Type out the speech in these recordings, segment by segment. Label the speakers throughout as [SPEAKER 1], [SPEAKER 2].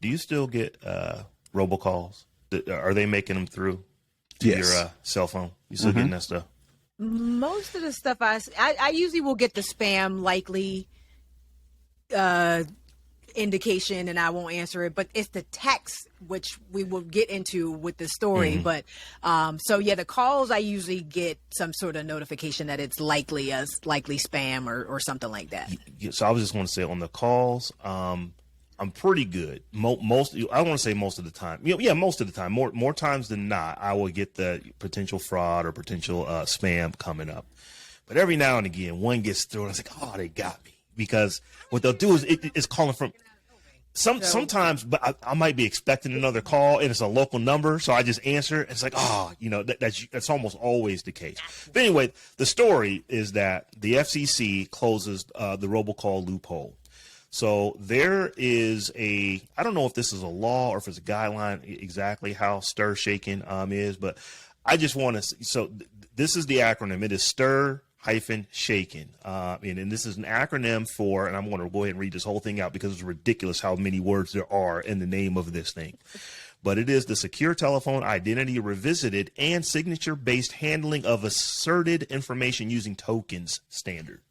[SPEAKER 1] Do you still get robocalls? Are they making them through to
[SPEAKER 2] Yes.
[SPEAKER 1] your cell phone? You still getting that stuff?
[SPEAKER 3] Most of the stuff I usually will get the spam likely indication and I won't answer it, but it's the text which we will get into with the story. But so yeah, the calls I usually get some sort of notification that it's likely spam or something like that.
[SPEAKER 1] So I was just going to say on the calls, I'm pretty good. Most, I don't want to say most of the time. Yeah, most of the time. More times than not, I will get the potential fraud or potential spam coming up. But every now and again, one gets through, and I was like, oh, they got me. Because what they'll do is it's calling from sometimes, but I might be expecting another call, and it's a local number, so I just answer. It's like, oh, that's almost always the case. But anyway, the story is that the FCC closes the robocall loophole. So there is I don't know if this is a law or if it's a guideline exactly how stir shaking is, but I just want to, so this is the acronym. It is stir shaken. And this is an acronym for, and I'm going to go ahead and read this whole thing out because it's ridiculous how many words there are in the name of this thing. But it is the Secure Telephone Identity Revisited and Signature-Based Handling of Asserted Information Using Tokens Standard.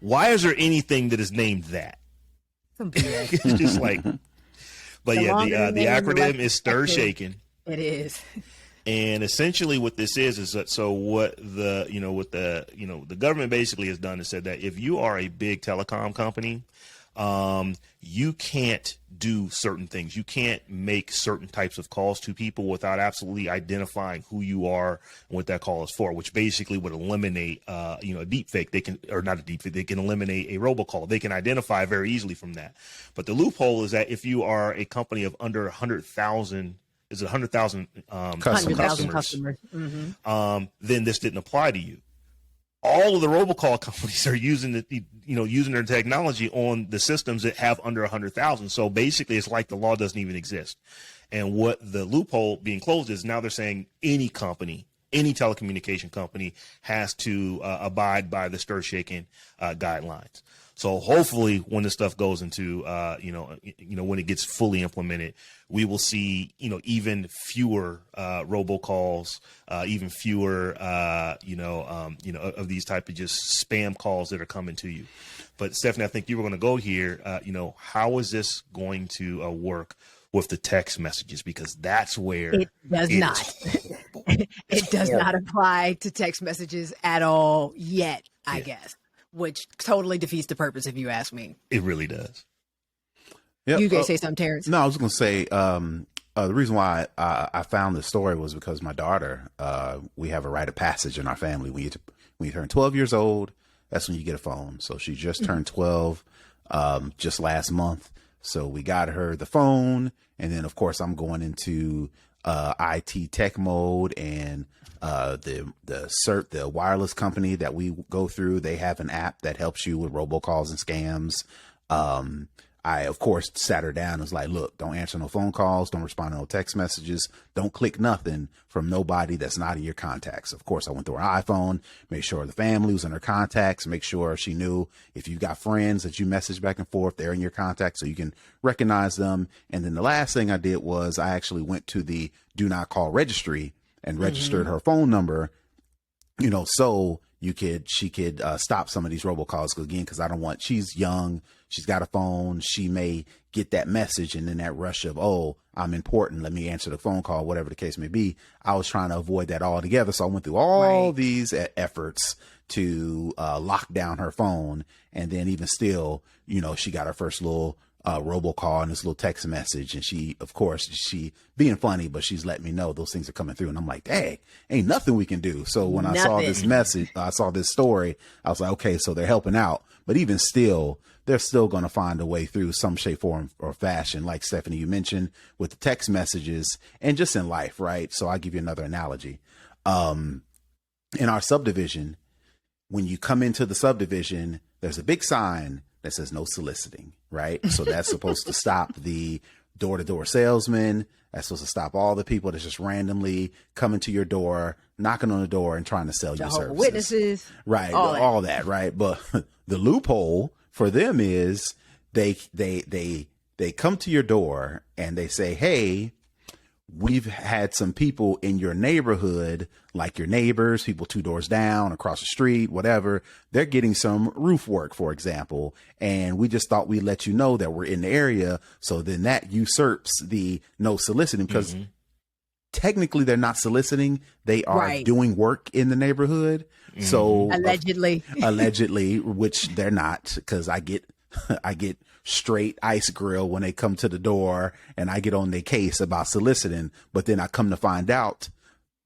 [SPEAKER 1] Why is there anything that is named that?
[SPEAKER 3] It's
[SPEAKER 1] just like, but yeah, the acronym is stir shaken.
[SPEAKER 3] It is.
[SPEAKER 1] And essentially what this is that, so what the government basically has done is said that if you are a big telecom company, you can't do certain things. You can't make certain types of calls to people without absolutely identifying who you are and what that call is for, which basically would eliminate, a deep fake. They can eliminate a robocall. They can identify very easily from that. But the loophole is that if you are a company of under 100,000, is it 100,000 customers? Then this didn't apply to you. All of the robocall companies are using their technology on the systems that have under 100,000. So basically, it's like the law doesn't even exist. And what the loophole being closed is now they're saying any company, any telecommunication company has to abide by the stir shaking guidelines. So hopefully when this stuff goes into, when it gets fully implemented, we will see, even fewer robocalls, even fewer, of these type of just spam calls that are coming to you. But Stephanie, I think you were going to go here. How is this going to work with the text messages? Because that's where
[SPEAKER 3] it does not. It does not apply to text messages at all yet, I guess. Which totally defeats the purpose, if you ask me.
[SPEAKER 1] It really does.
[SPEAKER 2] Yep.
[SPEAKER 3] You guys say something, Terrance?
[SPEAKER 2] No, I was going to say the reason why I found this story was because my daughter, we have a rite of passage in our family. When you turn 12 years old, that's when you get a phone. So she just turned 12 just last month. So we got her the phone. And then, of course, I'm going into IT tech mode, and the wireless company that we go through, they have an app that helps you with robocalls and scams. I, of course, sat her down and was like, look, don't answer no phone calls. Don't respond to no text messages. Don't click nothing from nobody that's not in your contacts. Of course, I went through her iPhone, made sure the family was in her contacts, make sure she knew if you've got friends that you message back and forth, they're in your contacts so you can recognize them. And then the last thing I did was I actually went to the do not call registry and registered her phone number, so she could stop some of these robocalls. Because I don't want, she's young, she's got a phone, she may get that message, and then that rush of, oh, I'm important, let me answer the phone call, whatever the case may be. I was trying to avoid that altogether. So I went through all these efforts to lock down her phone. And then even still, she got her first little robocall and this little text message, and she being funny, but she's letting me know those things are coming through, and I'm like, dang, ain't nothing we can do. So when I saw this message, I saw this story, I was like, okay, so they're helping out, but even still, they're still going to find a way through some shape, form, or fashion, like Stephanie, you mentioned with the text messages and just in life, right? So I'll give you another analogy. In our subdivision, when you come into the subdivision, there's a big sign that says no soliciting, right? So that's supposed to stop the door-to-door salesman. That's supposed to stop all the people that's just randomly coming to your door, knocking on the door and trying to sell you services.
[SPEAKER 3] Witnesses.
[SPEAKER 2] Right. All that, right? But the loophole for them is they They come to your door and they say, hey, we've had some people in your neighborhood, like your neighbors, people 2 doors down, across the street, whatever. They're getting some roof work, for example. And we just thought we'd let you know that we're in the area. So then that usurps the no soliciting, because technically they're not soliciting. They are doing work in the neighborhood. So allegedly, which they're not, because I get straight ice grill when they come to the door and I get on their case about soliciting. But then I come to find out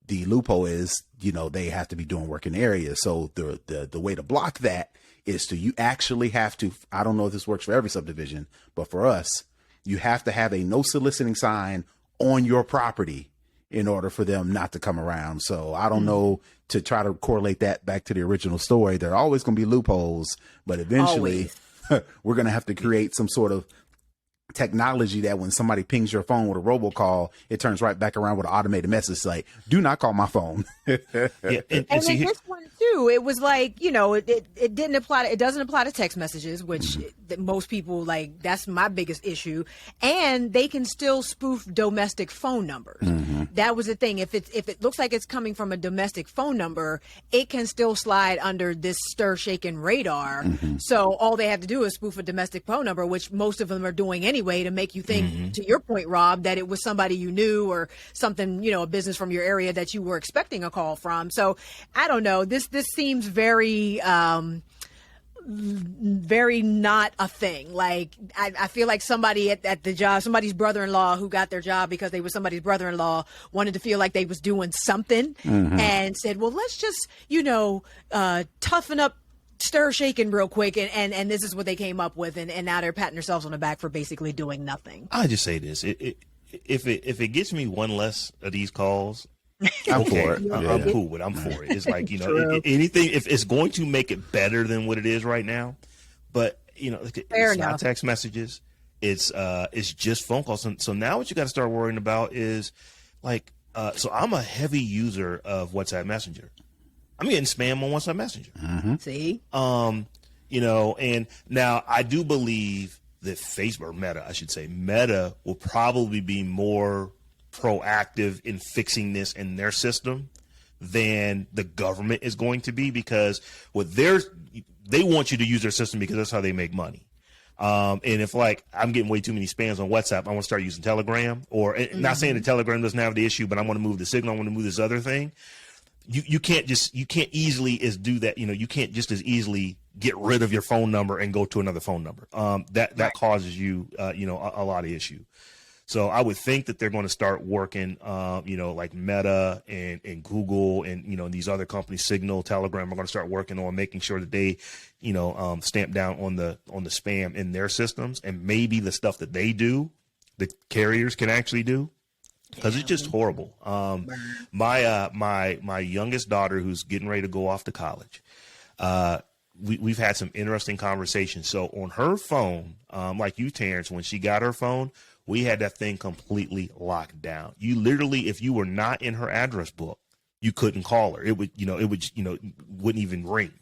[SPEAKER 2] the loophole is, they have to be doing work in the area. So the way to block that is you actually have to, I don't know if this works for every subdivision, but for us, you have to have a no soliciting sign on your property in order for them not to come around. So I don't know, to try to correlate that back to the original story. There are always going to be loopholes, but eventually we're going to have to create some sort of technology that when somebody pings your phone with a robocall, it turns right back around with an automated message like, do not call my phone.
[SPEAKER 3] And in this one too, it was like, it didn't apply. It doesn't apply to text messages, which most people like. That's my biggest issue. And they can still spoof domestic phone numbers. That was the thing. If it looks like it's coming from a domestic phone number, it can still slide under this stir shaking radar. So all they have to do is spoof a domestic phone number, which most of them are doing anyway, to make you think, to your point, Rob, that it was somebody you knew or something, a business from your area that you were expecting a call from. So I don't know. This seems very very not a thing. Like I feel like somebody at the job, somebody's brother-in-law who got their job because they were somebody's brother-in-law, wanted to feel like they was doing something and said, well, let's just, toughen up, stir shaking real quick, and this is what they came up with, and now they're patting themselves on the back for basically doing nothing.
[SPEAKER 1] I just say this: if it gets me one less of these calls,
[SPEAKER 2] I'm for it.
[SPEAKER 1] I'm cool with it. I'm for it. It's like, anything, if it's going to make it better than what it is right now, but it's not text messages. It's just phone calls. So now what you got to start worrying about is like, so I'm a heavy user of WhatsApp Messenger. I'm getting spam on WhatsApp Messenger.
[SPEAKER 3] See?
[SPEAKER 1] And now I do believe that Facebook, or Meta, I should say, Meta will probably be more proactive in fixing this in their system than the government is going to be, because they want you to use their system because that's how they make money. And if like I'm getting way too many spams on WhatsApp, I want to start using Telegram, or not saying that Telegram doesn't have the issue, but I want to move the Signal. I want to move this other thing. You can't easily do that. You can't just as easily get rid of your phone number and go to another phone number. That causes you, a lot of issue. So I would think that they're going to start working, like Meta and Google and, these other companies, Signal, Telegram, are going to start working on making sure that they, stamp down on the spam in their systems, and maybe the stuff that they do, the carriers can actually do. Because it's just horrible. My youngest daughter, who's getting ready to go off to college, we've had some interesting conversations. So on her phone, like you, Terrance, when she got her phone, we had that thing completely locked down. You literally, if you were not in her address book, you couldn't call her. It would wouldn't even ring.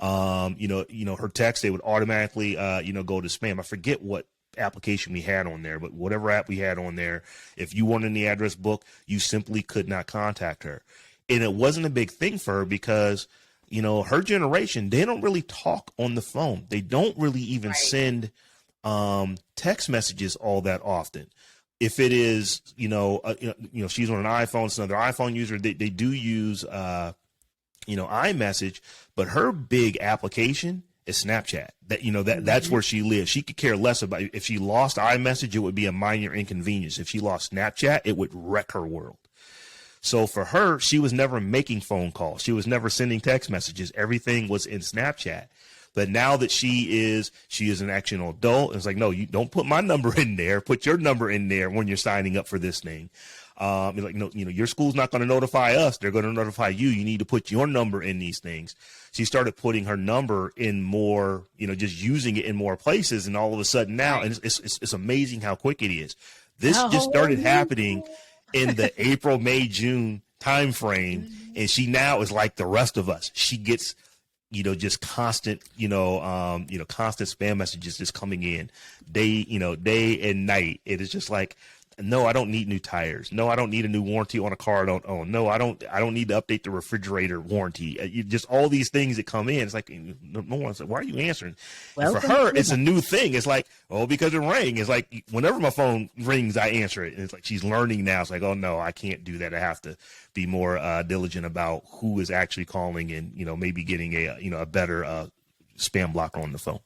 [SPEAKER 1] Her text, they would automatically, go to spam. I forget what application we had on there, but whatever app we had on there, if you weren't in the address book, you simply could not contact her. And it wasn't a big thing for her because, her generation, they don't really talk on the phone. They don't really even send text messages all that often. If it is, she's on an iPhone, it's another iPhone user, they do use, iMessage, but her big application is Snapchat. That's where she lives. She could care less about it. If she lost iMessage, it would be a minor inconvenience. If she lost Snapchat, it would wreck her world. So for her, she was never making phone calls. She was never sending text messages. Everything was in Snapchat. But now that she is an actual adult, it's like, no, you don't put my number in there. Put your number in there when you're signing up for this thing. Like, no, your school's not going to notify us. They're going to notify you. You need to put your number in these things. She started putting her number in more, just using it in more places. And all of a sudden now, and it's amazing how quick it is. This just started happening in the April, May, June time frame. And she now is like the rest of us. She gets just constant, constant spam messages just coming in day and night. It is just like, no, I don't need new tires. No, I don't need a new warranty on a car I don't own. No, I don't need to update the refrigerator warranty. Just all these things that come in. It's like, no one's like, why are you answering? And for her, it's a new thing. It's like, oh, because it rang. It's like, whenever my phone rings, I answer it. And it's like, she's learning now. It's like, oh no, I can't do that. I have to be more diligent about who is actually calling and, maybe getting a better spam blocker on the phone.